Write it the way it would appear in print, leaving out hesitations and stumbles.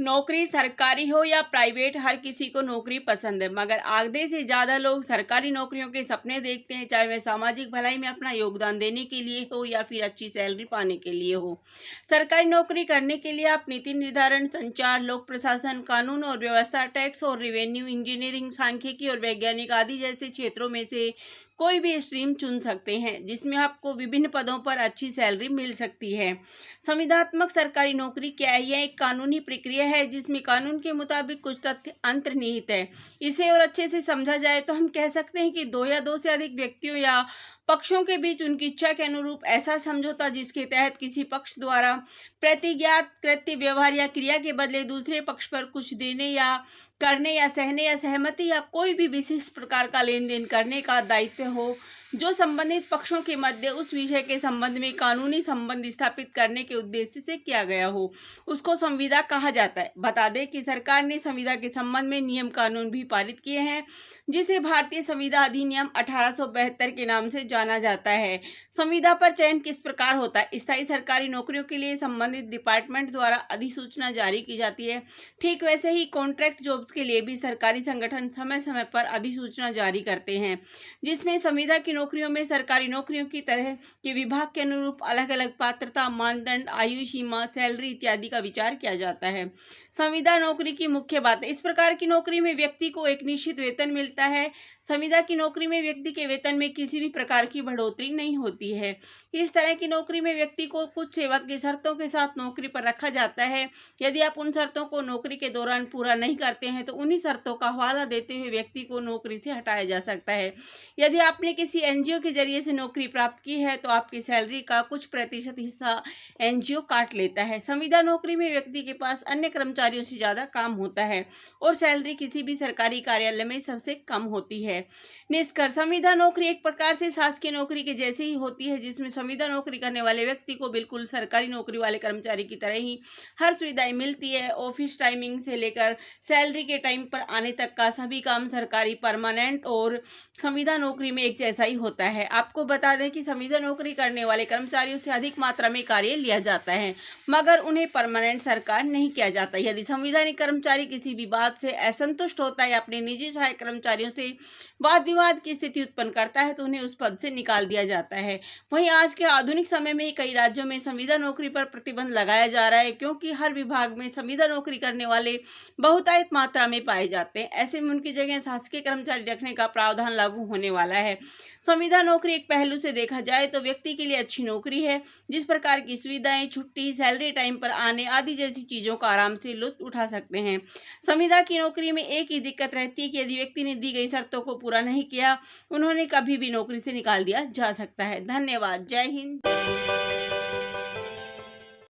नौकरी सरकारी हो या प्राइवेट, हर किसी को नौकरी पसंद है, मगर आधे से ज्यादा लोग सरकारी नौकरियों के सपने देखते हैं, चाहे वह सामाजिक भलाई में अपना योगदान देने के लिए हो या फिर अच्छी सैलरी पाने के लिए हो। सरकारी नौकरी करने के लिए आप नीति निर्धारण, संचार, लोक प्रशासन, कानून और व्यवस्था, टैक्स और रेवेन्यू, इंजीनियरिंग, सांख्यिकी और वैज्ञानिक आदि जैसे क्षेत्रों में से कोई भी स्ट्रीम चुन सकते हैं, जिसमें आपको विभिन्न पदों पर अच्छी सैलरी मिल सकती है। संविदात्मक सरकारी नौकरी क्या है? यह एक कानूनी प्रक्रिया है जिसमें कानून के मुताबिक कुछ तथ्य अंतर्निहित है। इसे और अच्छे से समझा जाए तो हम कह सकते हैं कि दो या दो से अधिक व्यक्तियों या पक्षों के बीच उनकी इच्छा के अनुरूप ऐसा समझौता जिसके तहत किसी पक्ष द्वारा प्रतिज्ञात कृत्य, व्यवहार या क्रिया के बदले दूसरे पक्ष पर कुछ देने या करने या सहने या सहमति या कोई भी विशिष्ट प्रकार का लेन देन करने का दायित्व हो, जो संबंधित पक्षों के मध्य उस विषय के संबंध में कानूनी संबंध स्थापित करने के उद्देश्य से किया गया हो, उसको संविदा कहा जाता है। बता दें कि सरकार ने संविदा के संबंध में नियम कानून भी पारित किए हैं, जिसे भारतीय संविदा अधिनियम 1872 के नाम से जाना जाता है। संविदा पर चयन किस प्रकार होता है? स्थायी सरकारी नौकरियों के लिए संबंधित डिपार्टमेंट द्वारा अधिसूचना जारी की जाती है। ठीक वैसे ही कॉन्ट्रैक्ट जॉब्स के लिए भी सरकारी संगठन समय समय पर अधिसूचना जारी करते हैं, जिसमें संविदा की नौकरियों में सरकारी नौकरियों की तरह के विभाग के अनुरूप अलग अलग पात्रता, मानदंड, आयु सीमा, सैलरी इत्यादि का विचार किया जाता है। संविदा नौकरी की मुख्य बातें। इस प्रकार की नौकरी में व्यक्ति को एक निश्चित वेतन मिलता है। संविदा की नौकरी में व्यक्ति के वेतन में किसी भी प्रकार की बढ़ोतरी नहीं होती है। इस तरह की नौकरी में व्यक्ति को कुछ सेवा की शर्तों के साथ नौकरी पर रखा जाता है। यदि आप उन शर्तों को नौकरी के दौरान पूरा नहीं करते हैं तो उन्हीं शर्तों का हवाला देते हुए व्यक्ति को नौकरी से हटाया जा सकता है। यदि आपने किसी एनजीओ के जरिए से नौकरी प्राप्त की है तो आपकी सैलरी का कुछ प्रतिशत हिस्सा एनजीओ काट लेता है। संविदा नौकरी में व्यक्ति के पास अन्य कर्मचारियों से ज्यादा काम होता है और सैलरी किसी भी सरकारी कार्यालय में सबसे कम होती है। निष्कर्ष, संविदा नौकरी एक प्रकार से शासकीय नौकरी के जैसे ही होती है, जिसमें संविदा नौकरी करने वाले व्यक्ति को बिल्कुल सरकारी नौकरी वाले कर्मचारी की तरह ही हर सुविधाएं मिलती है। ऑफिस टाइमिंग से लेकर सैलरी के टाइम पर आने तक का सभी काम सरकारी, परमानेंट और संविदा नौकरी में एक जैसा ही होता है। आपको बता दें कि संविदा नौकरी करने वाले कर्मचारियों से अधिक मात्रा में कार्य लिया जाता है, मगर उन्हें परमानेंट सरकार नहीं किया जाता। यदि संविधानिक कर्मचारी किसी भी बात से असंतुष्ट होता है या अपने निजी सहायक कर्मचारियों से वाद विवाद की स्थिति उत्पन्न करता है तो उन्हें उस पद से निकाल दिया जाता है। वहीं आज के आधुनिक समय में कई राज्यों में संविदा नौकरी पर प्रतिबंध लगाया जा रहा है, क्योंकि हर विभाग में संविदा नौकरी करने वाले बहुतायत मात्रा में पाए जाते हैं। ऐसे में उनकी जगह शासकीय कर्मचारी रखने का प्रावधान लागू होने वाला है। संविदा नौकरी एक पहलू से देखा जाए तो व्यक्ति के लिए अच्छी नौकरी है, जिस प्रकार की सुविधाएं, छुट्टी, सैलरी टाइम पर आने आदि जैसी चीजों का आराम से लुत्फ उठा सकते हैं। संविदा की नौकरी में एक ही दिक्कत रहती है कि यदि व्यक्ति ने दी गई शर्तों को पूरा नहीं किया, उन्होंने कभी भी नौकरी से निकाल दिया जा सकता है। धन्यवाद। जय हिंद।